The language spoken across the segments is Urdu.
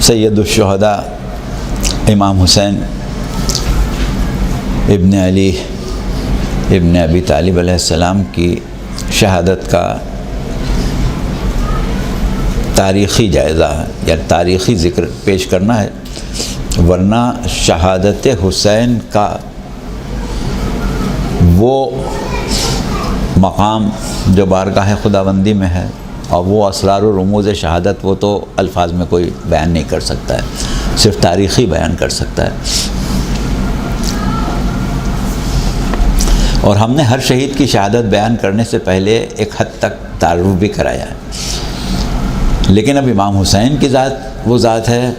سید الشہداء امام حسین ابن علی ابن ابی طالب علیہ السلام کی شہادت کا تاریخی جائزہ یا تاریخی ذکر پیش کرنا ہے، ورنہ شہادت حسین کا وہ مقام جو بارگاہ خداوندی میں ہے اور وہ اسرار و رموز شہادت، وہ تو الفاظ میں کوئی بیان نہیں کر سکتا ہے، صرف تاریخی بیان کر سکتا ہے۔ اور ہم نے ہر شہید کی شہادت بیان کرنے سے پہلے ایک حد تک تعارف بھی کرایا ہے، لیکن اب امام حسین کی ذات وہ ذات ہے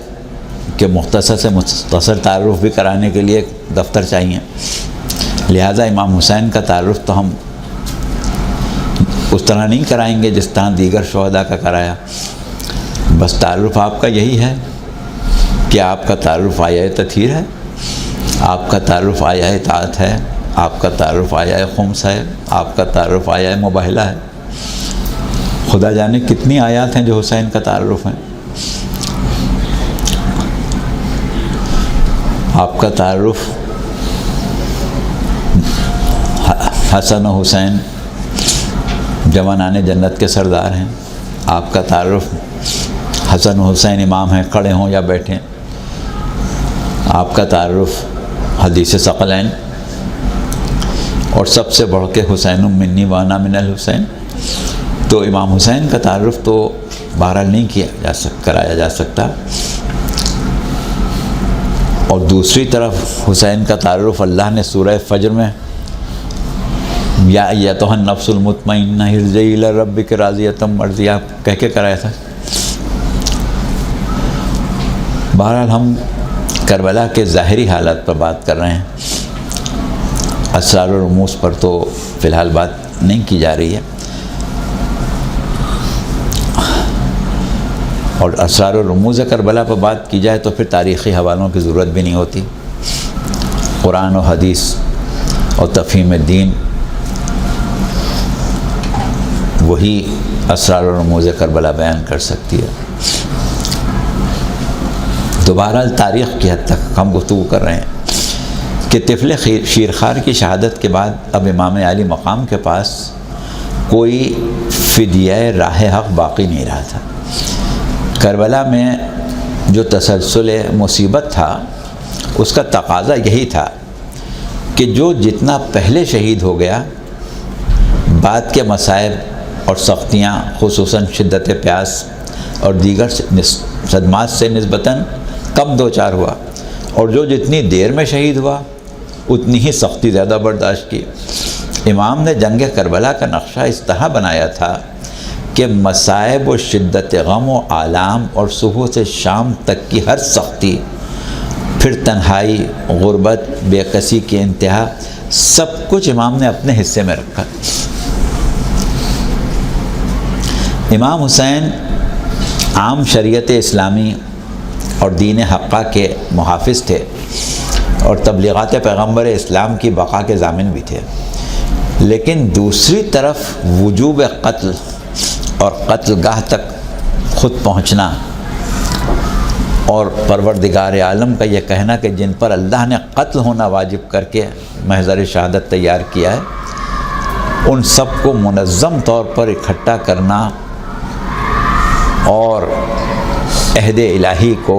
کہ مختصر سے مختصر تعارف بھی کرانے کے لیے ایک دفتر چاہیے، لہٰذا امام حسین کا تعارف تو ہم اس طرح نہیں کرائیں گے جس طرح دیگر شہداء کا کرایا۔ بس تعارف آپ کا یہی ہے کہ آپ کا تعارف آیا تطہیر ہے، آپ کا تعارف آیا اطاعت ہے، آپ کا تعارف آیا خمس ہے، آپ کا تعارف آیا مباہلہ ہے۔ خدا جانے کتنی آیات ہیں جو حسین کا تعارف ہیں۔ آپ کا تعارف حسن و حسین جوانان جنت کے سردار ہیں، آپ کا تعارف حسن و حسین امام ہیں، کھڑے ہوں یا بیٹھیں، آپ کا تعارف حدیث ثقلین، اور سب سے بڑھ کے حسین منی وانا من الحسین۔ تو امام حسین کا تعارف تو بہرحال نہیں کرایا جا سکتا، اور دوسری طرف حسین کا تعارف اللہ نے سورہ فجر میں یا ایتھا النفس المطمئنہ ارجعی الی ربک راضیۃ مرضیہ کہہ کے کرایا تھا۔ بہرحال ہم کربلا کے ظاہری حالات پر بات کر رہے ہیں، اسرار و رموز پر تو فی الحال بات نہیں کی جا رہی ہے، اور اسرار و رموز کربلا پر بات کی جائے تو پھر تاریخی حوالوں کی ضرورت بھی نہیں ہوتی۔ قرآن و حدیث اور تفہیم الدین وہی اسرار و رموز کربلا بیان کر سکتی ہے۔ تو بہرحال تاریخ کی حد تک ہم گفتگو کر رہے ہیں کہ طفل شیرخوار کی شہادت کے بعد اب امام علی مقام کے پاس کوئی فدیہ راہ حق باقی نہیں رہا تھا۔ کربلا میں جو تسلسل مصیبت تھا اس کا تقاضا یہی تھا کہ جو جتنا پہلے شہید ہو گیا، بعد کے مصائب اور سختیاں خصوصاً شدت پیاس اور دیگر صدمات سے نسبتاً کم دوچار ہوا، اور جو جتنی دیر میں شہید ہوا اتنی ہی سختی زیادہ برداشت کی۔ امام نے جنگ کربلا کا نقشہ اس طرح بنایا تھا کہ مصائب و شدت غم و آلام اور صبح سے شام تک کی ہر سختی، پھر تنہائی، غربت، بے کسی کی انتہا، سب کچھ امام نے اپنے حصے میں رکھا۔ امام حسین عام شریعت اسلامی اور دین حقہ کے محافظ تھے، اور تبلیغات پیغمبر اسلام کی بقا کے ضامن بھی تھے، لیکن دوسری طرف وجوب قتل اور قتل گاہ تک خود پہنچنا، اور پروردگار عالم کا یہ کہنا کہ جن پر اللہ نے قتل ہونا واجب کر کے محضر شہادت تیار کیا ہے، ان سب کو منظم طور پر اکٹھا کرنا اور عہد الہی کو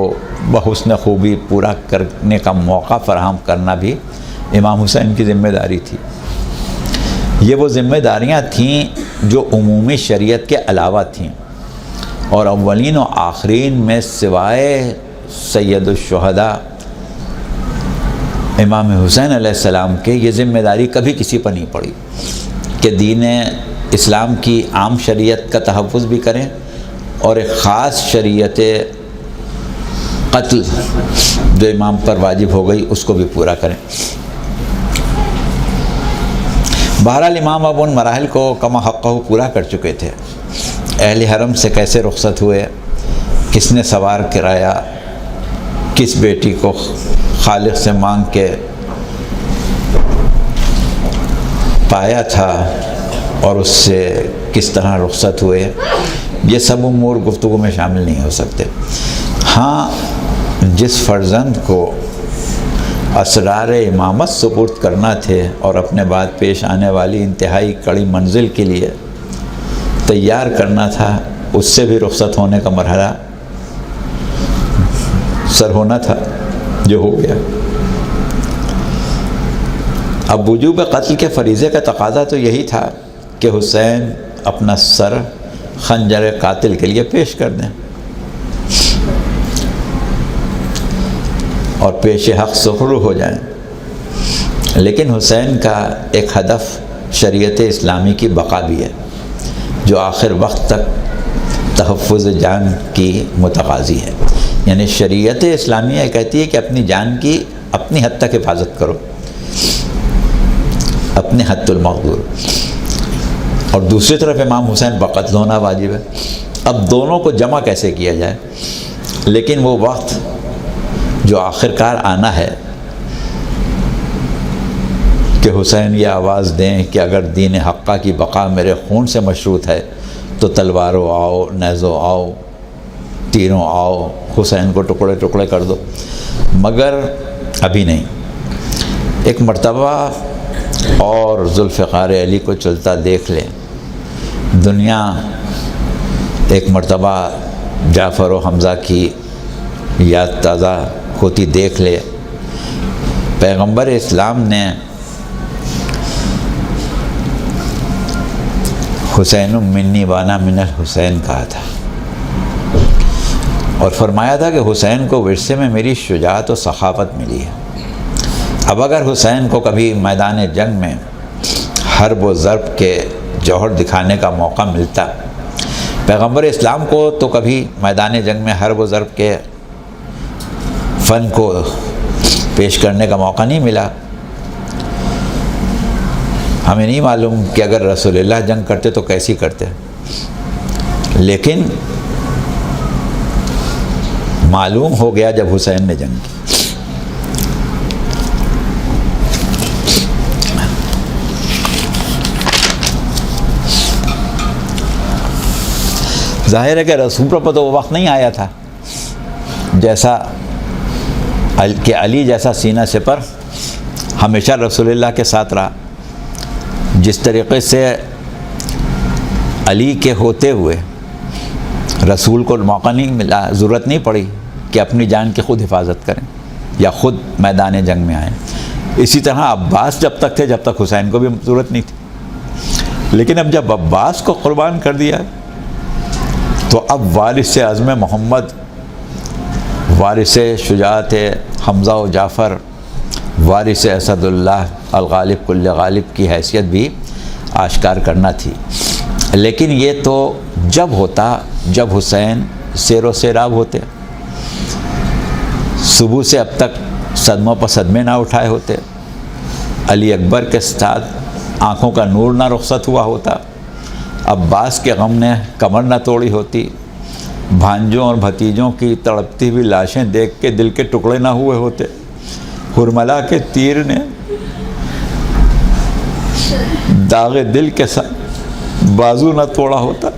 بحسن خوبی پورا کرنے کا موقع فراہم کرنا بھی امام حسین کی ذمہ داری تھی۔ یہ وہ ذمہ داریاں تھیں جو عمومی شریعت کے علاوہ تھیں، اور اولین و آخرین میں سوائے سید الشہداء امام حسین علیہ السلام کے یہ ذمہ داری کبھی کسی پر نہیں پڑی کہ دین اسلام کی عام شریعت کا تحفظ بھی کریں اور ایک خاص شریعت قتل جو امام پر واجب ہو گئی اس کو بھی پورا کریں۔ بہرحال امام اب ان مراحل کو کما حقہ پورا کر چکے تھے۔ اہل حرم سے کیسے رخصت ہوئے، کس نے سوار کرایا، کس بیٹی کو خالق سے مانگ کے پایا تھا اور اس سے کس طرح رخصت ہوئے، یہ سب امور گفتگو میں شامل نہیں ہو سکتے۔ ہاں، جس فرزند کو اسرار امامت سپرد کرنا تھے اور اپنے بعد پیش آنے والی انتہائی کڑی منزل کے لیے تیار کرنا تھا، اس سے بھی رخصت ہونے کا مرحلہ سر ہونا تھا، جو ہو گیا۔ اب وجوب قتل کے فریضے کا تقاضا تو یہی تھا کہ حسین اپنا سر خنجر قاتل کے لیے پیش کر دیں اور پیش حق سخرو ہو جائیں، لیکن حسین کا ایک ہدف شریعت اسلامی کی بقا بھی ہے، جو آخر وقت تک تحفظ جان کی متقاضی ہے۔ یعنی شریعت اسلامیہ کہتی ہے کہ اپنی جان کی اپنی حد تک حفاظت کرو، اپنے حد المقدور، اور دوسری طرف امام حسین پر قتل ہونا واجب ہے۔ اب دونوں کو جمع کیسے کیا جائے؟ لیکن وہ وقت جو آخرکار آنا ہے کہ حسین یہ آواز دیں کہ اگر دین حقہ کی بقا میرے خون سے مشروط ہے تو تلواروں آؤ، نیزوں آؤ، تیروں آؤ، حسین کو ٹکڑے ٹکڑے کر دو، مگر ابھی نہیں۔ ایک مرتبہ اور ذوالفقار علی کو چلتا دیکھ لیں، دنیا ایک مرتبہ جعفر و حمزہ کی یاد تازہ ہوتی دیکھ لے۔ پیغمبر اسلام نے حسین منی وانا من الحسین کہا تھا اور فرمایا تھا کہ حسین کو ورثے میں میری شجاعت و سخاوت ملی ہے۔ اب اگر حسین کو کبھی میدان جنگ میں حرب و ضرب کے جوہر دکھانے کا موقع ملتا، پیغمبر اسلام کو تو کبھی میدان جنگ میں حرب و ضرب کے فن کو پیش کرنے کا موقع نہیں ملا۔ ہمیں نہیں معلوم کہ اگر رسول اللہ جنگ کرتے تو کیسی کرتے، لیکن معلوم ہو گیا جب حسین نے جنگ کی۔ ظاہر ہے کہ رسول پر تو وہ وقت نہیں آیا تھا جیسا کہ علی جیسا سینہ سپر ہمیشہ رسول اللہ کے ساتھ رہا، جس طریقے سے علی کے ہوتے ہوئے رسول کو موقع نہیں ملا، ضرورت نہیں پڑی کہ اپنی جان کی خود حفاظت کریں یا خود میدان جنگ میں آئیں۔ اسی طرح عباس جب تک تھے جب تک حسین کو بھی ضرورت نہیں تھی، لیکن اب جب عباس کو قربان کر دیا تو اب وارث عزم محمد، وارث شجاعت حمزہ و جعفر، وارث اسد اللہ الغالب کل غالب کی حیثیت بھی آشکار کرنا تھی۔ لیکن یہ تو جب ہوتا جب حسین سیر و سیراب ہوتے، صبح سے اب تک صدموں پر صدمے نہ اٹھائے ہوتے، علی اکبر کے ساتھ آنکھوں کا نور نہ رخصت ہوا ہوتا، عباس کے غم نے کمر نہ توڑی ہوتی، بھانجوں اور بھتیجوں کی تڑپتی ہوئی لاشیں دیکھ کے دل کے ٹکڑے نہ ہوئے ہوتے، ہرملا کے تیر نے داغ دل کے ساتھ بازو نہ توڑا ہوتا،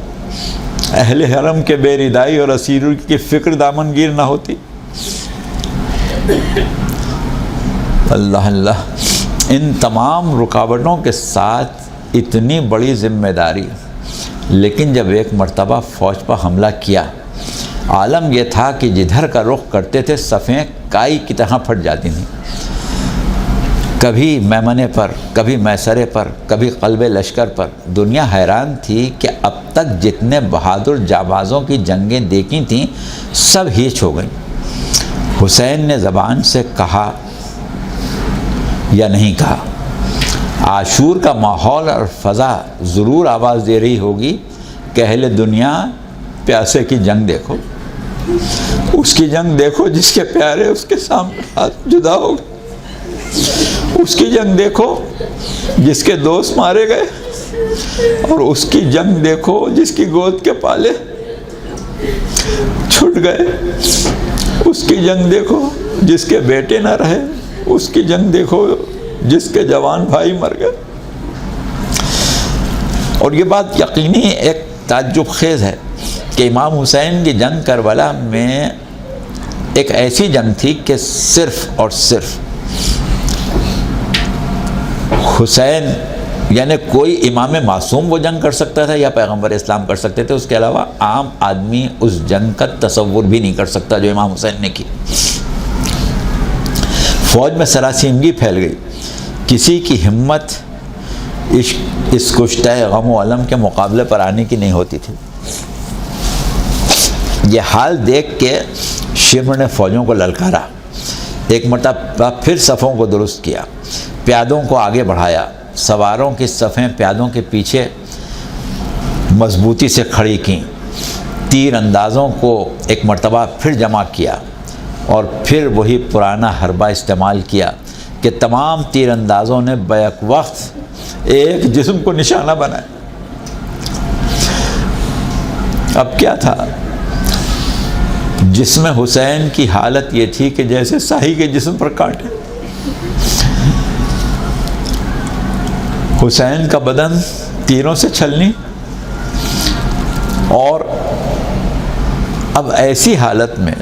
اہل حرم کے بے ردائی اور اسیروں کی فکر دامنگیر نہ ہوتی۔ اللہ اللہ، ان تمام رکاوٹوں کے ساتھ اتنی بڑی ذمہ داری، لیکن جب ایک مرتبہ فوج پر حملہ کیا، عالم یہ تھا کہ جدھر کا رخ کرتے تھے صفیں کائی کی طرح پھٹ جاتی تھیں، کبھی میمنے پر، کبھی میسرے پر، کبھی قلب لشکر پر۔ دنیا حیران تھی کہ اب تک جتنے بہادر جانبازوں کی جنگیں دیکھی تھیں سب ہیچ ہو گئیں۔ حسین نے زبان سے کہا یا نہیں کہا، عاشور کا ماحول اور فضا ضرور آواز دے رہی ہوگی کہ اہل دنیا پیاسے کی جنگ دیکھو، اس کی جنگ دیکھو جس کے پیارے اس کے سامنے ہاتھ جدا ہو گئے، اس کی جنگ دیکھو جس کے دوست مارے گئے، اور اس کی جنگ دیکھو جس کی گود کے پالے چھٹ گئے، اس کی جنگ دیکھو جس کے بیٹے نہ رہے، اس کی جنگ دیکھو جس کے جوان بھائی مر گئے۔ اور یہ بات یقینی ایک تعجب خیز ہے کہ امام حسین کی جنگ کربلا میں ایک ایسی جنگ تھی کہ صرف اور صرف حسین یعنی کوئی امام معصوم وہ جنگ کر سکتا تھا یا پیغمبر اسلام کر سکتے تھے، اس کے علاوہ عام آدمی اس جنگ کا تصور بھی نہیں کر سکتا جو امام حسین نے کی۔ فوج میں سراسیمگی پھیل گئی، کسی کی ہمت اس کشتہ غم و علم کے مقابلے پر آنے کی نہیں ہوتی تھی۔ یہ حال دیکھ کے شمر نے فوجوں کو للکارا، ایک مرتبہ پھر صفوں کو درست کیا، پیادوں کو آگے بڑھایا، سواروں کی صفیں پیادوں کے پیچھے مضبوطی سے کھڑی کیں، تیر اندازوں کو ایک مرتبہ پھر جمع کیا اور پھر وہی پرانا حربہ استعمال کیا کہ تمام تیر اندازوں نے بیک وقت ایک جسم کو نشانہ بنایا۔ اب کیا تھا؟ جسم حسین کی حالت یہ تھی کہ جیسے ساہی کے جسم پر کاٹے۔ حسین کا بدن تیروں سے چھلنی، اور اب ایسی حالت میں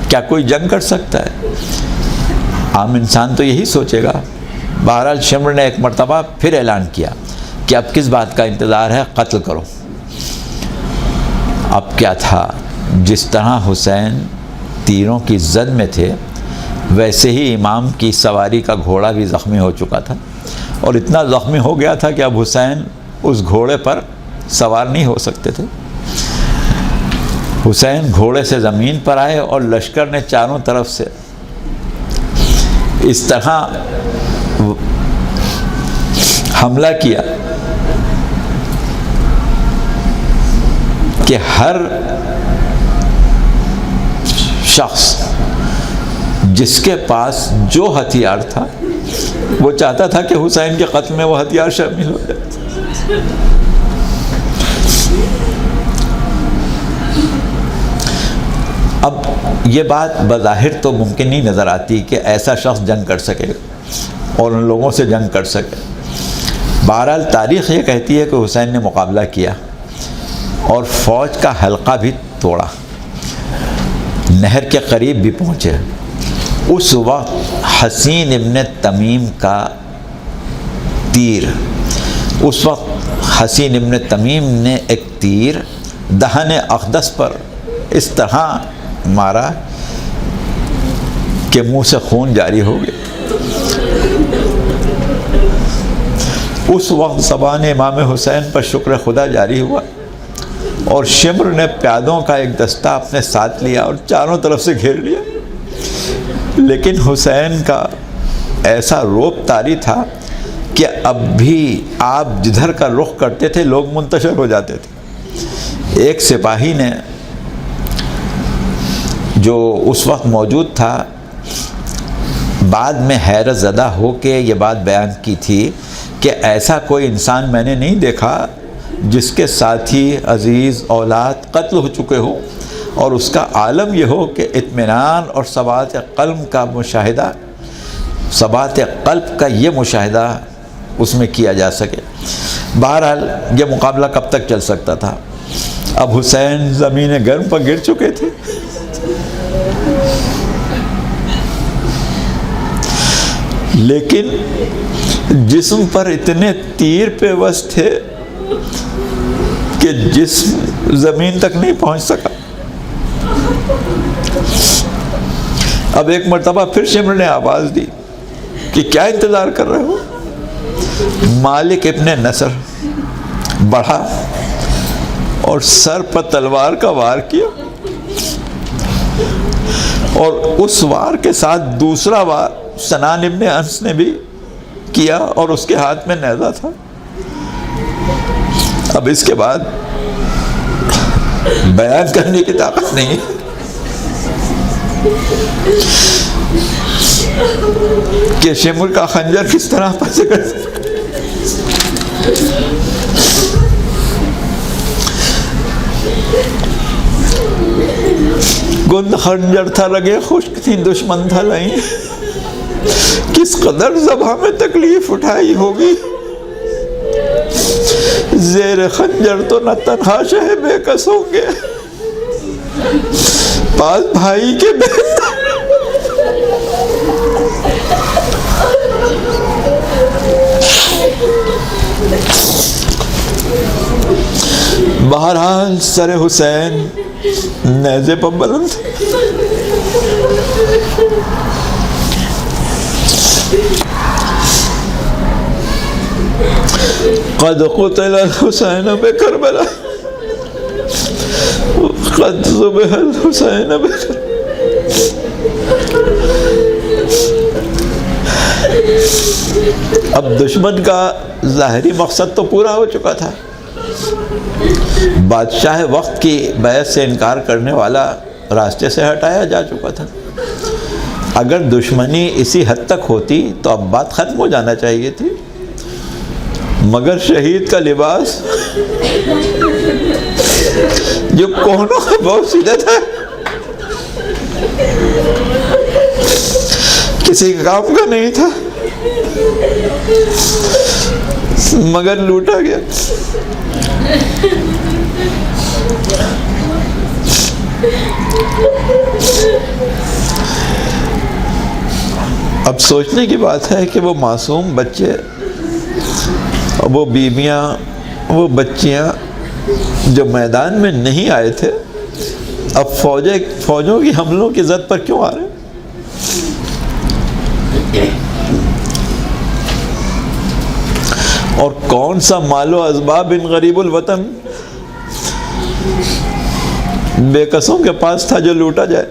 کیا کوئی جنگ کر سکتا ہے؟ عام انسان تو یہی سوچے گا۔ بہرحال شمر نے ایک مرتبہ پھر اعلان کیا کہ اب کس بات کا انتظار ہے، قتل کرو۔ اب کیا تھا؟ جس طرح حسین تیروں کی زد میں تھے ویسے ہی امام کی سواری کا گھوڑا بھی زخمی ہو چکا تھا، اور اتنا زخمی ہو گیا تھا کہ اب حسین اس گھوڑے پر سوار نہیں ہو سکتے تھے۔ حسین گھوڑے سے زمین پر آئے اور لشکر نے چاروں طرف سے اس طرح حملہ کیا کہ ہر شخص جس کے پاس جو ہتھیار تھا وہ چاہتا تھا کہ حسین کے قتل میں وہ ہتھیار شامل ہو جائے۔ اب یہ بات بظاہر تو ممکن نہیں نظر آتی کہ ایسا شخص جنگ کر سکے اور ان لوگوں سے جنگ کر سکے۔ بہرحال تاریخ یہ کہتی ہے کہ حسین نے مقابلہ کیا اور فوج کا حلقہ بھی توڑا، نہر کے قریب بھی پہنچے۔ اس وقت حسین ابن تمیم کا تیر، اس وقت حسین ابن تمیم نے ایک تیر دہن اقدس پر اس طرح مارا کہ منہ سے خون جاری ہو گیا۔ اس وقت زبان امام حسین پر شکر خدا جاری ہوا اور شمر نے پیادوں کا ایک دستہ اپنے ساتھ لیا اور چاروں طرف سے گھیر لیا، لیکن حسین کا ایسا روب طاری تھا کہ اب بھی آپ جدھر کا رخ کرتے تھے لوگ منتشر ہو جاتے تھے۔ ایک سپاہی نے جو اس وقت موجود تھا بعد میں حیرت زدہ ہو کے یہ بات بیان کی تھی کہ ایسا کوئی انسان میں نے نہیں دیکھا جس کے ساتھی عزیز اولاد قتل ہو چکے ہو اور اس کا عالم یہ ہو کہ اطمینان اور ثبات قلب کا مشاہدہ، ثبات قلب کا یہ مشاہدہ اس میں کیا جا سکے۔ بہرحال یہ مقابلہ کب تک چل سکتا تھا؟ اب حسین زمین گرم پر گر چکے تھے۔ لیکن جسم پر اتنے تیر پیوست تھے کہ جسم زمین تک نہیں پہنچ سکا۔ اب ایک مرتبہ پھر شمر نے آواز دی کہ کیا انتظار کر رہے ہو؟ مالک ابن نصر بڑھا اور سر پر تلوار کا وار کیا، اور اس وار کے ساتھ دوسرا وار سنان ابن انس نے بھی کیا اور اس کے ہاتھ میں نیزہ تھا۔ اب اس کے بعد بیان کرنے کی طاقت نہیں کہ شمر کا خنجر کس طرح پھنسے گا۔ گند خنجر تھا لگے خشک تھی دشمن تھا لائیں، کس قدر زباں میں تکلیف اٹھائی ہوگی، زیر خنجر تو نہ تنہا شہ بے کس ہوں گے، پاس بھائی کے بہرحال سر حسین نیزے پر بلند. قد قتل الحسین بکربلا قد ذبح الحسین بکربلا. اب دشمن کا ظاہری مقصد تو پورا ہو چکا تھا. بادشاہ وقت کی بیعت سے انکار کرنے والا راستے سے ہٹایا جا چکا تھا. اگر دشمنی اسی حد تک ہوتی تو اب بات ختم ہو جانا چاہیے تھی، مگر شہید کا لباس جو کونوں کا بہت سیدھا تھا، کسی کام کا نہیں تھا، مگر لوٹا گیا. اب سوچنے کی بات ہے کہ وہ معصوم بچے، وہ بیویاں، وہ بچیاں جو میدان میں نہیں آئے تھے، اب فوجوں کی حملوں کی زد پر کیوں آ رہے ہیں؟ اور کون سا مال و اسباب ان غریب الوطن بے قصوں کے پاس تھا جو لوٹا جائے؟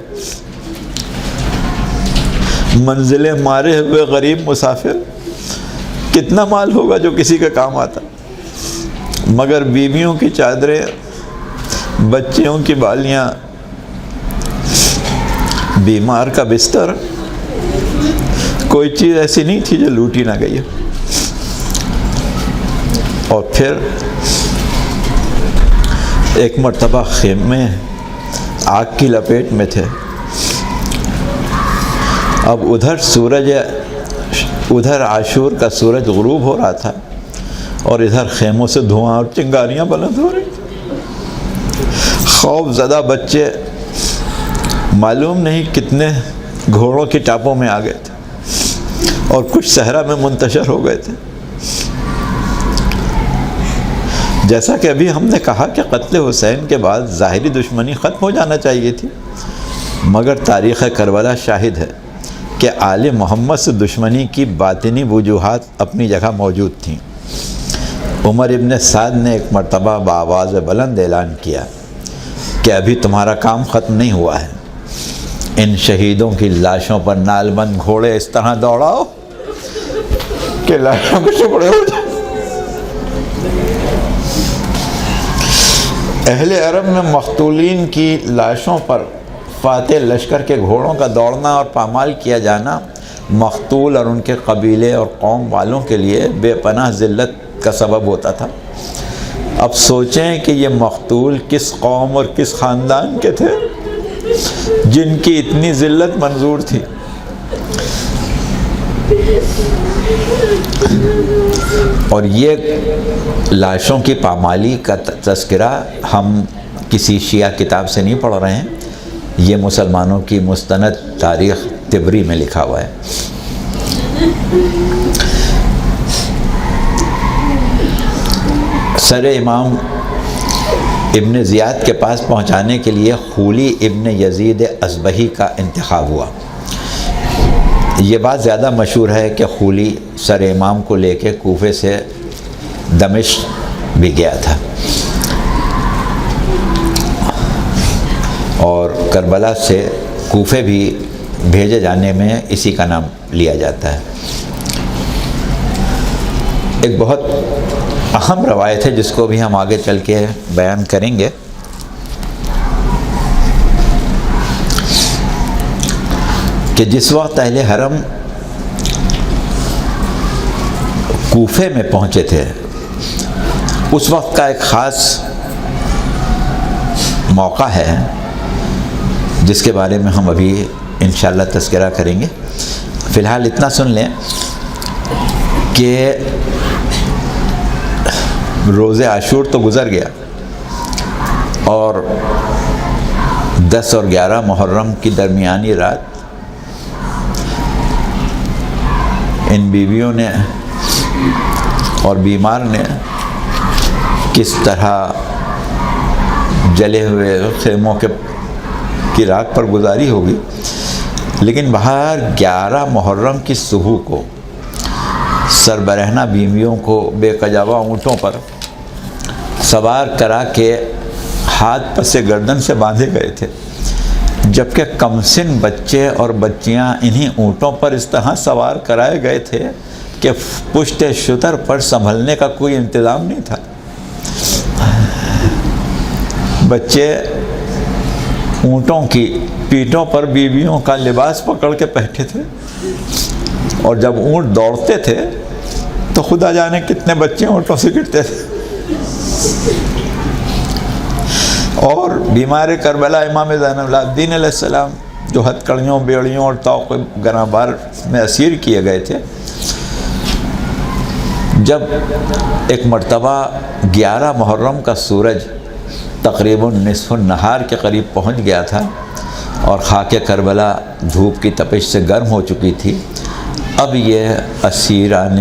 منزلیں مارے ہوئے غریب مسافر، کتنا مال ہوگا جو کسی کا کام آتا، مگر بیویوں کی چادریں، بچیوں کی بالیاں، بیمار کا بستر، کوئی چیز ایسی نہیں تھی جو لوٹی نہ گئی. اور پھر ایک مرتبہ خیمے آگ کی لپیٹ میں تھے. اب ادھر عاشور کا سورج غروب ہو رہا تھا اور ادھر خیموں سے دھواں اور چنگاریاں بلند ہو رہی. خوف زدہ بچے معلوم نہیں کتنے گھوڑوں کی ٹاپوں میں آ گئے تھے اور کچھ صحرا میں منتشر ہو گئے تھے. جیسا کہ ابھی ہم نے کہا کہ قتل حسین کے بعد ظاہری دشمنی ختم ہو جانا چاہیے تھی، مگر تاریخ کربلا شاہد ہے کہ آل محمد سے دشمنی کی باطنی وجوہات اپنی جگہ موجود تھیں. عمر ابن سعد نے ایک مرتبہ بآواز بلند اعلان کیا کہ ابھی تمہارا کام ختم نہیں ہوا ہے. ان شہیدوں کی لاشوں پر نال بند گھوڑے اس طرح دوڑاؤ کہ لاشوں کے ٹکڑے ہو جائیں. اہل عرب میں مقتولین کی لاشوں پر فاتح لشکر کے گھوڑوں کا دوڑنا اور پامال کیا جانا مقتول اور ان کے قبیلے اور قوم والوں کے لیے بے پناہ ذلت کا سبب ہوتا تھا. اب سوچیں کہ یہ مقتول کس قوم اور کس خاندان کے تھے جن کی اتنی ذلت منظور تھی. اور یہ لاشوں کی پامالی کا تذکرہ ہم کسی شیعہ کتاب سے نہیں پڑھ رہے ہیں، یہ مسلمانوں کی مستند تاریخ طبری میں لکھا ہوا ہے. سر امام ابن زیاد کے پاس پہنچانے کے لیے خولی ابن یزید اصبہی کا انتخاب ہوا. یہ بات زیادہ مشہور ہے کہ خولی سر امام کو لے کے کوفے سے دمشق بھی گیا تھا اور کربلا سے کوفے بھی بھیجے جانے میں اسی کا نام لیا جاتا ہے. ایک بہت اہم روایت ہے جس کو بھی ہم آگے چل کے بیان کریں گے. کہ جس وقت اہل حرم کوفے میں پہنچے تھے اس وقت کا ایک خاص موقع ہے جس کے بارے میں ہم ابھی انشاءاللہ تذکرہ کریں گے. فی الحال اتنا سن لیں کہ روز عاشور تو گزر گیا اور 10 اور 11 محرم کی درمیانی رات ان بیویوں نے اور بیمار نے کس طرح جلے ہوئے خیموں کی رات پر گزاری ہوگی، لیکن باہر 11 محرم کی صبح کو سربرہنہ بیویوں کو بے قجاوہ اونٹوں پر سوار کرا کے ہاتھ پس گردن سے باندھے گئے تھے، جبکہ کمسن بچے اور بچیاں انہی اونٹوں پر اس طرح سوار کرائے گئے تھے کہ پشت شتر پر سنبھلنے کا کوئی انتظام نہیں تھا۔ بچے اونٹوں کی پیٹھوں پر بیویوں کا لباس پکڑ کے بیٹھے تھے، اور جب اونٹ دوڑتے تھے تو خدا جانے کتنے بچے اونٹوں سے گرتے تھے۔ اور بیمار کربلا امام زین العابدین علیہ السلام جو ہتھ کڑیوں، بیڑیوں اور طوق گراں بار میں اسیر کیے گئے تھے، جب ایک مرتبہ 11 محرم کا سورج تقریباً نصف النہار کے قریب پہنچ گیا تھا اور خاک کربلا دھوپ کی تپش سے گرم ہو چکی تھی، اب یہ اسیران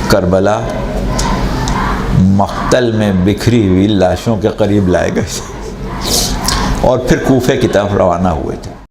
کربلا مقتل میں بکھری ہوئی لاشوں کے قریب لائے گئے تھے اور پھر کوفے کی طرف روانہ ہوئے تھے۔